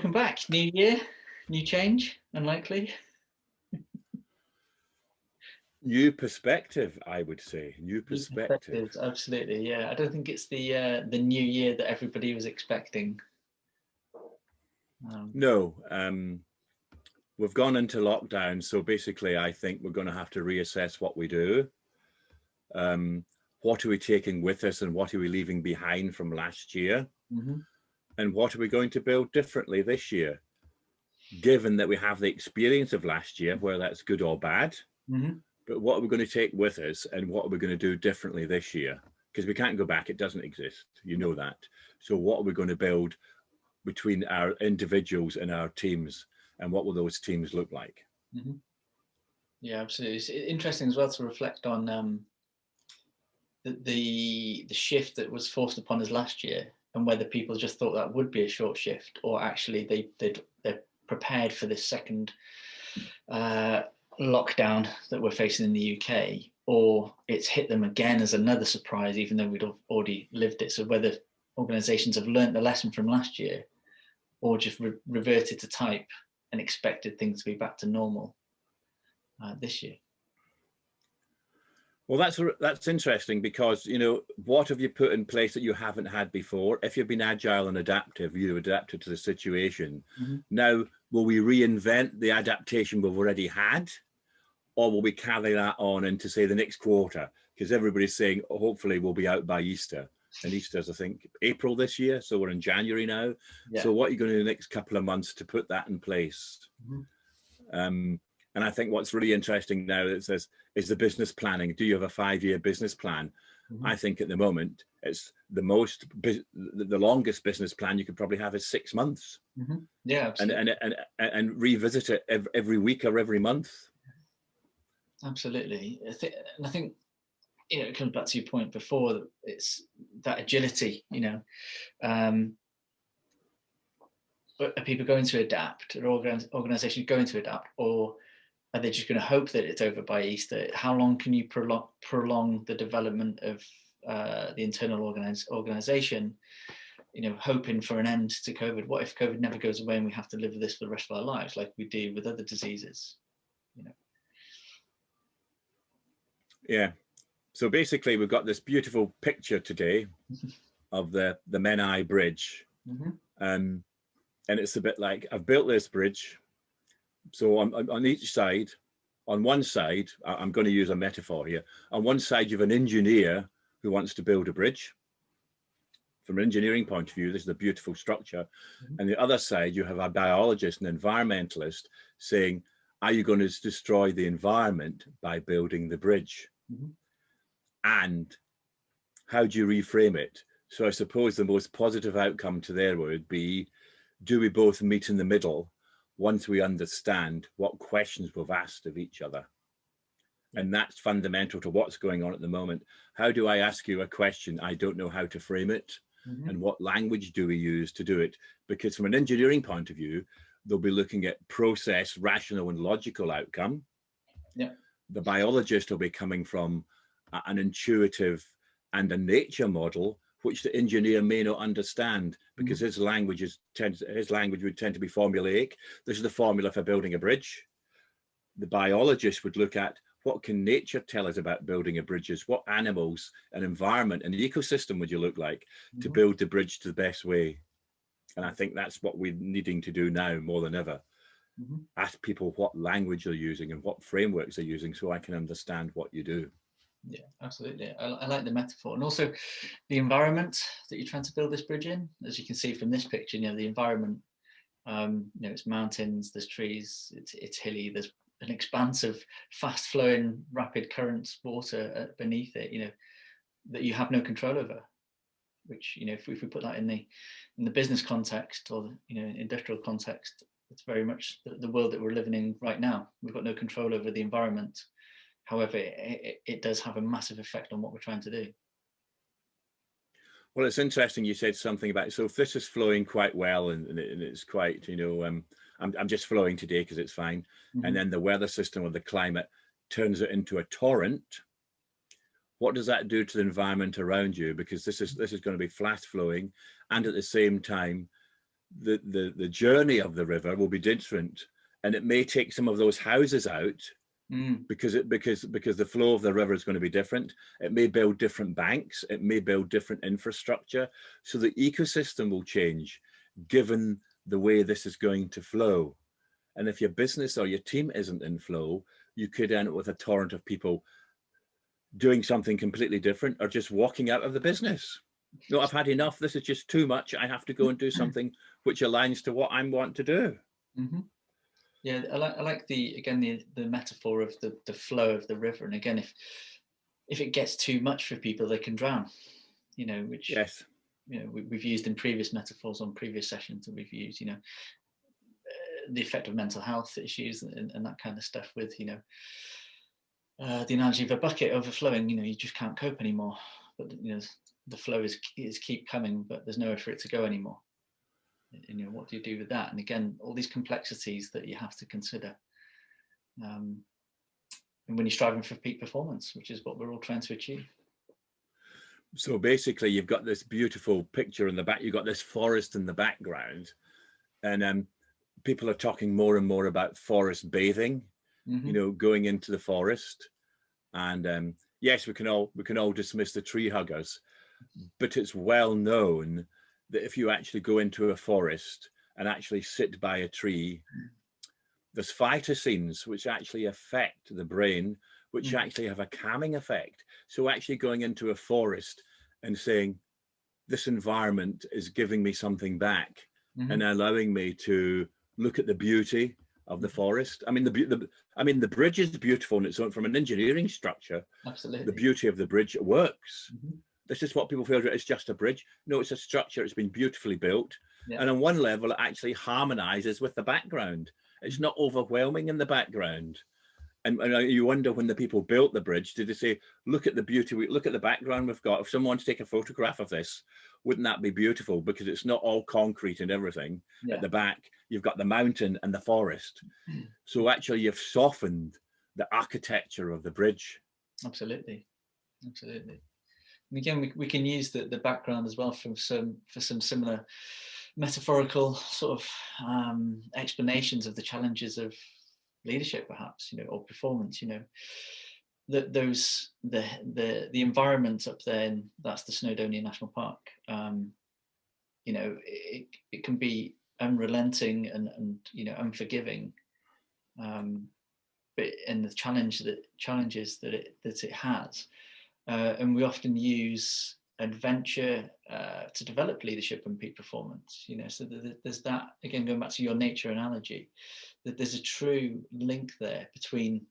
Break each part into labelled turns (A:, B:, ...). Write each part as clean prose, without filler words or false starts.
A: welcome back. New year, new change, unlikely.
B: New perspective, I would say. New
A: New
B: perspective.
A: perspectives, absolutely. Yeah, I don't think it's the new year that everybody was expecting.
B: No, we've gone into lockdown, so basically, I think we're going to have to reassess what we do. What are we taking with us, and what are we leaving behind from last year? And what are we going to build differently this year, given that we have the experience of last year, whether that's good or bad? But what are we going to take with us, and what are we going to do differently this year? Because we can't go back, it doesn't exist, you know that. So what are we going to build between our individuals and our teams, and what will those teams look like?
A: Yeah, absolutely. It's interesting as well to reflect on the shift that was forced upon us last year, and whether people just thought that would be a short shift, or actually they're prepared for this second lockdown that we're facing in the UK, or it's hit them again as another surprise, even though we'd already lived it. So whether organizations have learned the lesson from last year, or just reverted to type and expected things to be back to normal this year.
B: Well, that's interesting, because, you know, what have you put in place that you haven't had before? If you've been agile and adaptive, you've adapted to the situation. Now, will we reinvent the adaptation we've already had, or will we carry that on into, say, the next quarter? Because everybody's saying, hopefully we'll be out by Easter. And Easter's, I think, April this year, so we're in January now. Yeah. So what are you going to do the next couple of months to put that in place? And I think what's really interesting now is the business planning. Do you have a 5-year business plan? I think at the moment it's the longest business plan you could probably have is 6 months.
A: Yeah, absolutely.
B: And revisit it every week or every month.
A: Absolutely. I think you know, it comes back to your point before, that it's that agility, you know. Are people going to adapt? Are organizations going to adapt? Or are they just going to hope that it's over by Easter? How long can you prolong the development of the internal organization, you know, hoping for an end to COVID? What if COVID never goes away and we have to live with this for the rest of our lives, like we do with other diseases, you know?
B: Yeah. So basically, we've got this beautiful picture today of the Menai Bridge. And it's a bit like, I've built this bridge. So on each side, on one side, I'm going to use a metaphor here. On one side, you have an engineer who wants to build a bridge. From an engineering point of view, this is a beautiful structure. And the other side, you have a biologist, an environmentalist saying, are you going to destroy the environment by building the bridge? And how do you reframe it? So I suppose the most positive outcome to there would be, do we both meet in the middle once we understand what questions we've asked of each other? And that's fundamental to what's going on at the moment. How do I ask you a question? I don't know how to frame it. And what language do we use to do it? Because from an engineering point of view, they'll be looking at process, rational and logical outcome. The biologist will be coming from an intuitive and a nature model, which the engineer may not understand, because his language would tend to be formulaic. This is the formula for building a bridge. The biologist would look at, what can nature tell us about building a bridge? What animals, an environment, an ecosystem would you look like to build the bridge to the best way? And I think that's what we're needing to do now more than ever. Ask people what language they're using and what frameworks they're using, so I can understand what you do.
A: Yeah, absolutely. I like the metaphor, and also the environment that you're trying to build this bridge in. As you can see from this picture, you know, the environment, you know, it's mountains, there's trees, it's hilly, there's an expanse of fast flowing, rapid currents, water beneath it, you know, that you have no control over. Which, you know, if we put that in the business context, or, you know, industrial context, it's very much the world that we're living in right now. We've got no control over the environment. However, it does have a massive effect on what we're trying to do.
B: Well, it's interesting you said something about, so if this is flowing quite well and it's quite, you know, I'm just flowing today because it's fine. And then the weather system or the climate turns it into a torrent. What does that do to the environment around you? Because this is going to be fast flowing, and at the same time, the journey of the river will be different, and it may take some of those houses out because the flow of the river is going to be different. It may build different banks, it may build different infrastructure, so the ecosystem will change given the way this is going to flow. And if your business or your team isn't in flow, you could end up with a torrent of people doing something completely different or just walking out of the business. No, I've had enough. This is just too much. I have to go and do something which aligns to what I want to do.
A: Yeah, I like the metaphor of the flow of the river. And again, if it gets too much for people, they can drown. You know, which
B: yes,
A: you know we've used in previous metaphors on previous sessions that we've used. You know, the effect of mental health issues and that kind of stuff. With the analogy of a bucket overflowing. You know, you just can't cope anymore. But you know, the flow is keep coming, but there's nowhere for it to go anymore. And you know, what do you do with that? And again, all these complexities that you have to consider. And when you're striving for peak performance, which is what we're all trying to achieve.
B: So basically, you've got this beautiful picture in the back. You've got this forest in the background, and people are talking more and more about forest bathing. You know, going into the forest, and yes, we can all dismiss the tree huggers, but it's well known that if you actually go into a forest and actually sit by a tree, there's phytosins which actually affect the brain, which actually have a calming effect. So actually going into a forest and saying, this environment is giving me something back and allowing me to look at the beauty of the forest. I mean, the bridge is beautiful in its own, from an engineering structure.
A: Absolutely.
B: The beauty of the bridge works. This is what people feel it's just a bridge. No, it's a structure. It's been beautifully built. And on one level, it actually harmonizes with the background. It's not overwhelming in the background. And you wonder, when the people built the bridge, did they say, look at the beauty, look at the background we've got. If someone wants to take a photograph of this, wouldn't that be beautiful? Because it's not all concrete and everything. At the back, you've got the mountain and the forest. So actually, you've softened the architecture of the bridge.
A: Absolutely. And again, we can use the background as well for some similar metaphorical sort of explanations of the challenges of leadership, perhaps, you know, or performance. You know, the environment up there, and that's the Snowdonia National Park. You know, it can be unrelenting and you know, unforgiving. But and the challenges that it has. And we often use adventure to develop leadership and peak performance. You know, so there's that, again, going back to your nature analogy, that there's a true link there between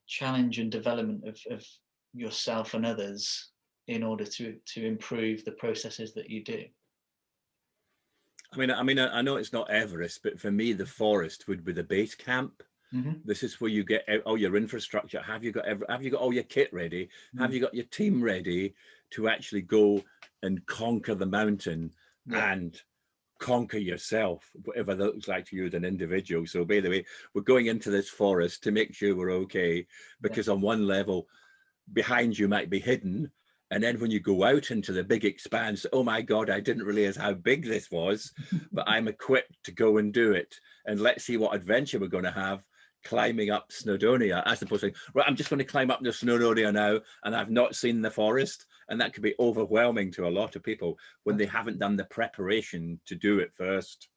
A: challenge and development of yourself and others in order to improve the processes that you do.
B: I mean, I know it's not Everest, but for me, the forest would be the base camp. This is where you get all your infrastructure. Have you got all your kit ready? Have you got your team ready to actually go and conquer the mountain and conquer yourself, whatever that looks like to you as an individual? So by the way, we're going into this forest to make sure we're okay, because on one level, behind you might be hidden. And then when you go out into the big expanse, oh my God, I didn't realize how big this was, but I'm equipped to go and do it. And let's see what adventure we're going to have climbing up Snowdonia, as opposed to, right, I'm just going to climb up the Snowdonia now, and I've not seen the forest. And that could be overwhelming to a lot of people when they haven't done the preparation to do it first.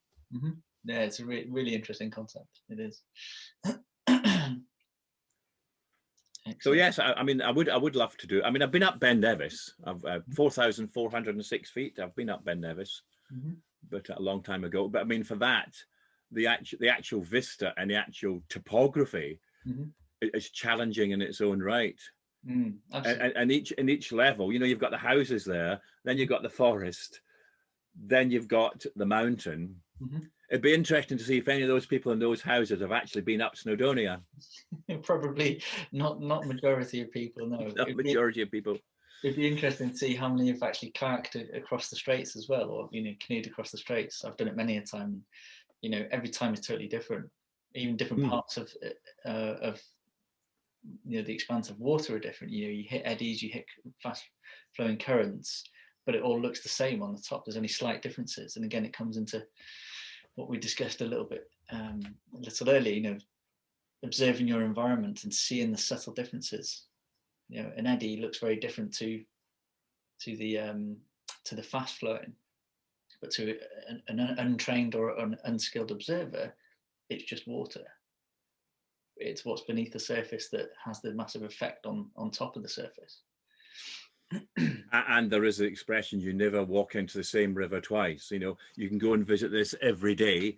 A: Yeah, it's a really interesting concept. It is.
B: So yes, I mean, I would love to do. I mean, I've been up Ben Nevis. I've 4,406 feet. I've been up Ben Nevis, but a long time ago. But I mean, for that, the actual vista and the actual topography is challenging in its own right. And each level, you know, you've got the houses there, then you've got the forest, then you've got the mountain. It'd be interesting to see if any of those people in those houses have actually been up Snowdonia.
A: Probably not majority of people, no.
B: Not majority of people.
A: It'd be interesting to see how many have actually kayaked across the straits as well, or, you know, canoed across the straits. I've done it many a time. You know, every time is totally different. Even different parts of you know, the expanse of water are different. You know, you hit eddies, you hit fast flowing currents, but but it all looks the same on the top. There's only slight differences. And again, it comes into what we discussed a little bit a little earlier, you know, observing your environment and seeing the subtle differences. You know, an eddy looks very different to the fast flowing, but to an untrained or an unskilled observer, it's just water. It's what's beneath the surface that has the massive effect on top of the surface.
B: And there is the expression, you never walk into the same river twice. You know, you can go and visit this every day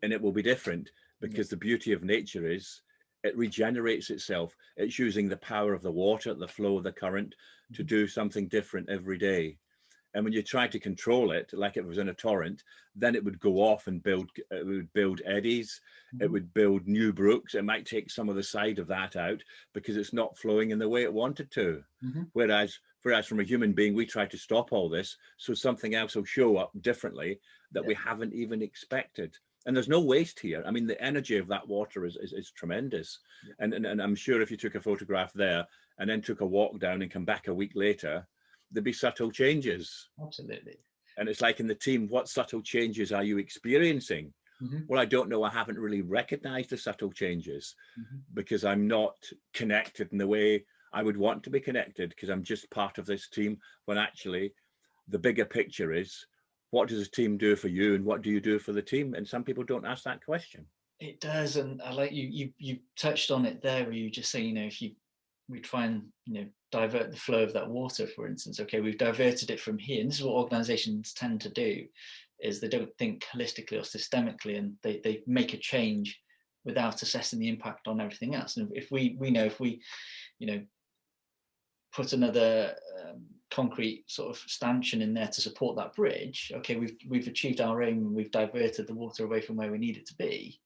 B: and it will be different, because the beauty of nature is it regenerates itself. It's using the power of the water, the flow of the current, to do something different every day. And when you try to control it, like it was in a torrent, then it would go off and build eddies. It would build new brooks. It might take some of the side of that out because it's not flowing in the way it wanted to. Whereas from a human being, we try to stop all this, so something else will show up differently that we haven't even expected. And there's no waste here. I mean, the energy of that water is tremendous. And I'm sure if you took a photograph there and then took a walk down and come back a week later, there'd be subtle changes.
A: Absolutely.
B: And it's like in the team, what subtle changes are you experiencing? Well, I don't know. I haven't really recognized the subtle changes because I'm not connected in the way I would want to be connected, because I'm just part of this team, when actually the bigger picture is, what does a team do for you and what do you do for the team? And some people don't ask that question.
A: It does. And I like you touched on it there, where you just say, you know, if we try and, you know, divert the flow of that water, for instance, okay, we've diverted it from here. And this is what organizations tend to do, is they don't think holistically or systemically, and they make a change without assessing the impact on everything else. And if we know, if we, you know, put another concrete sort of stanchion in there to support that bridge, okay, we've achieved our aim, we've diverted the water away from where we need it to be,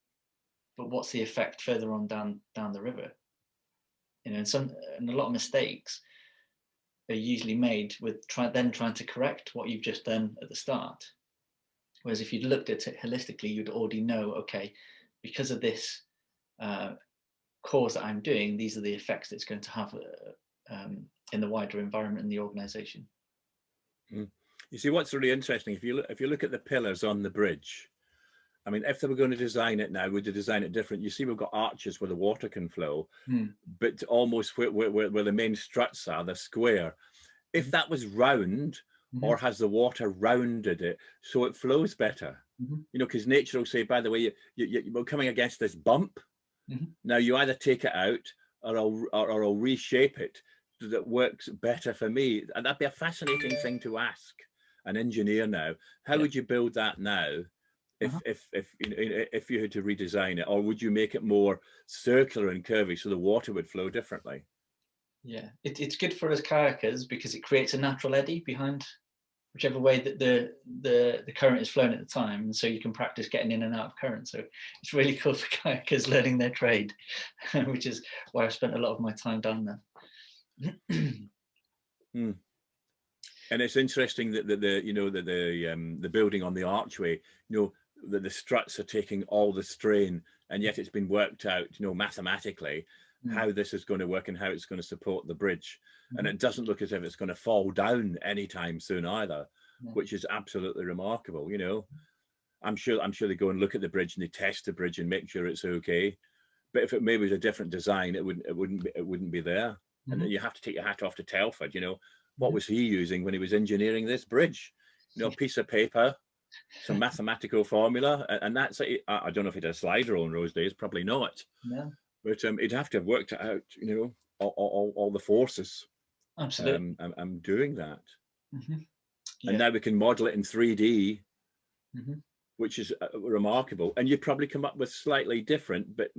A: but what's the effect further on down the river? You know, and a lot of mistakes are usually made with trying to correct what you've just done at the start. Whereas if you'd looked at it holistically, you'd already know, okay, because of this cause that I'm doing, these are the effects it's going to have in the wider environment in the organization.
B: You see, what's really interesting, if you look at the pillars on the bridge, I mean, if they were going to design it now, would they design it different? You see, we've got arches where the water can flow, but almost where the main struts are, the square. If that was round, or has the water rounded it so it flows better, you know, because nature will say, by the way, you're coming against this bump. Now you either take it out or I'll reshape it so that works better for me. And that'd be a fascinating thing to ask an engineer now. How would you build that now? If you had to redesign it, or would you make it more circular and curvy so the water would flow differently?
A: Yeah, it's good for us kayakers because it creates a natural eddy behind whichever way that the current is flowing at the time, and so you can practice getting in and out of current. So it's really cool for kayakers learning their trade, which is why I've spent a lot of my time down there.
B: And it's interesting that the building on the archway, you know, the struts are taking all the strain, and yet it's been worked out, you know, mathematically how this is going to work and how it's going to support the bridge. And it doesn't look as if it's going to fall down anytime soon either, which is absolutely remarkable. You know, I'm sure they go and look at the bridge and they test the bridge and make sure it's okay. But if it maybe was a different design, it wouldn't be there. And then you have to take your hat off to Telford. You know, what was he using when he was engineering this bridge? You know, a piece of paper, some mathematical formula, and that's it. I don't know if he had a slide rule in those days, probably not.
A: No.
B: But he'd have to have worked it out, you know, all the forces.
A: Absolutely.
B: I'm doing that.
A: Yeah.
B: And now we can model it in 3D, which is remarkable. And you probably come up with slightly different, but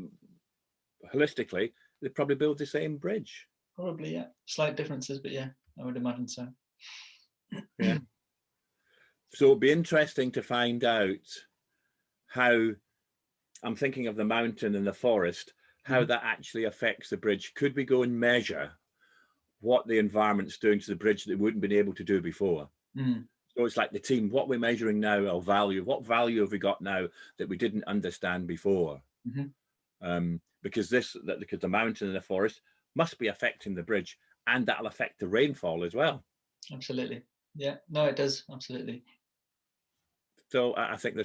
B: holistically, they probably build the same bridge.
A: Probably, yeah. Slight differences, but yeah, I would imagine so.
B: Yeah. So it'd be interesting to find out how, I'm thinking of the mountain and the forest, how that actually affects the bridge. Could we go and measure what the environment's doing to the bridge that we wouldn't been able to do before? So it's like the team, what we're measuring now, our value, what value have we got now that we didn't understand before? Because the mountain and the forest must be affecting the bridge, and that'll affect the rainfall as well.
A: Absolutely. Yeah, no, it does, absolutely.
B: So I think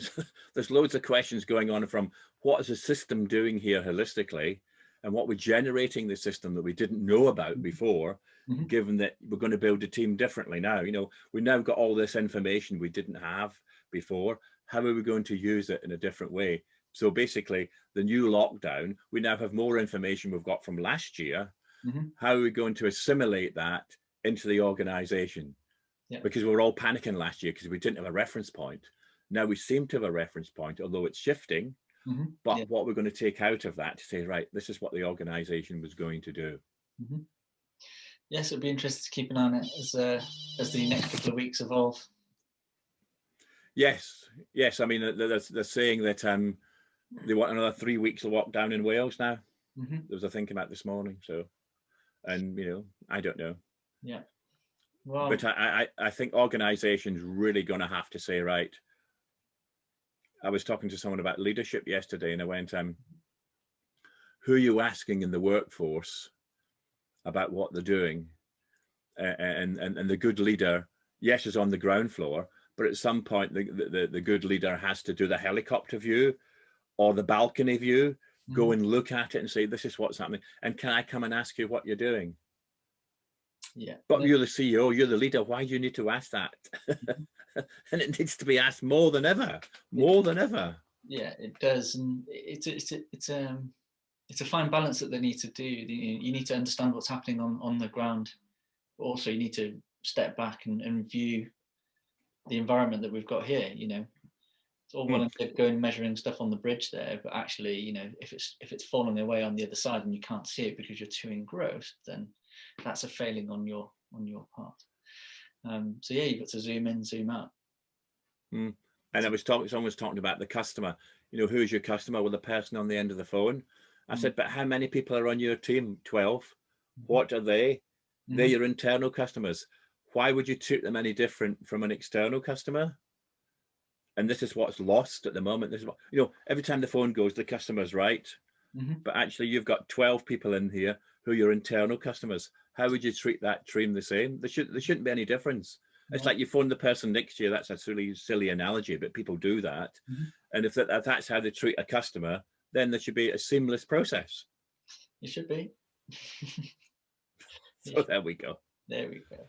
B: there's loads of questions going on from what is the system doing here holistically, and what we're generating the system that we didn't know about before,
A: Mm-hmm.
B: given that we're going to build a team differently now. You know, we now got all this information we didn't have before. How are we going to use it in a different way? So basically, the new lockdown, we now have more information we've got from last year.
A: Mm-hmm.
B: How are we going to assimilate that into the organization?
A: Yeah.
B: Because we were all panicking last year because we didn't have a reference point. Now we seem to have a reference point, although it's shifting.
A: Mm-hmm.
B: But
A: Yeah.
B: what we're going to take out of that to say, right, this is what the organization was going to do.
A: Mm-hmm. Yes, it'll be interesting to keep an eye on it as the next couple of weeks evolve.
B: Yes, yes. I mean, they're saying that they want another 3 weeks of lockdown in Wales now.
A: Mm-hmm.
B: There was a thinking about this morning. So, and you know, I don't know.
A: Yeah. Well,
B: but I think organizations really going to have to say, right. I was talking to someone about leadership yesterday, and I went, who are you asking in the workforce about what they're doing? And the good leader, yes, is on the ground floor, but at some point the good leader has to do the helicopter view or the balcony view, go and look at it and say, this is what's happening. And can I come and ask you what you're doing?
A: Yeah.
B: But you're the CEO, you're the leader. Why do you need to ask that? And it needs to be asked more than ever, more than ever.
A: Yeah, it does. And it's a fine balance that they need to do. You need to understand what's happening on the ground. But also you need to step back and view the environment that we've got here. You know, it's all well and good going measuring stuff on the bridge there, but actually, you know, if it's falling away on the other side and you can't see it because you're too engrossed, then that's a failing on your part. So yeah, you've got to zoom in, zoom out.
B: And someone was talking about the customer. You know, who's your customer? Well, the person on the end of the phone. I said, but how many people are on your team? 12. What are they? They're your internal customers. Why would you treat them any different from an external customer? And this is what's lost at the moment. This is what, you know, every time the phone goes, the customer's right. But actually, you've got 12 people in here who are your internal customers. How would you treat that team the same? There shouldn't be any difference. It's like you phone the person next to you. That's a silly analogy, but people do that. And if that's how they treat a customer, then there should be a seamless process.
A: It should be.
B: So there we go.
A: There we go.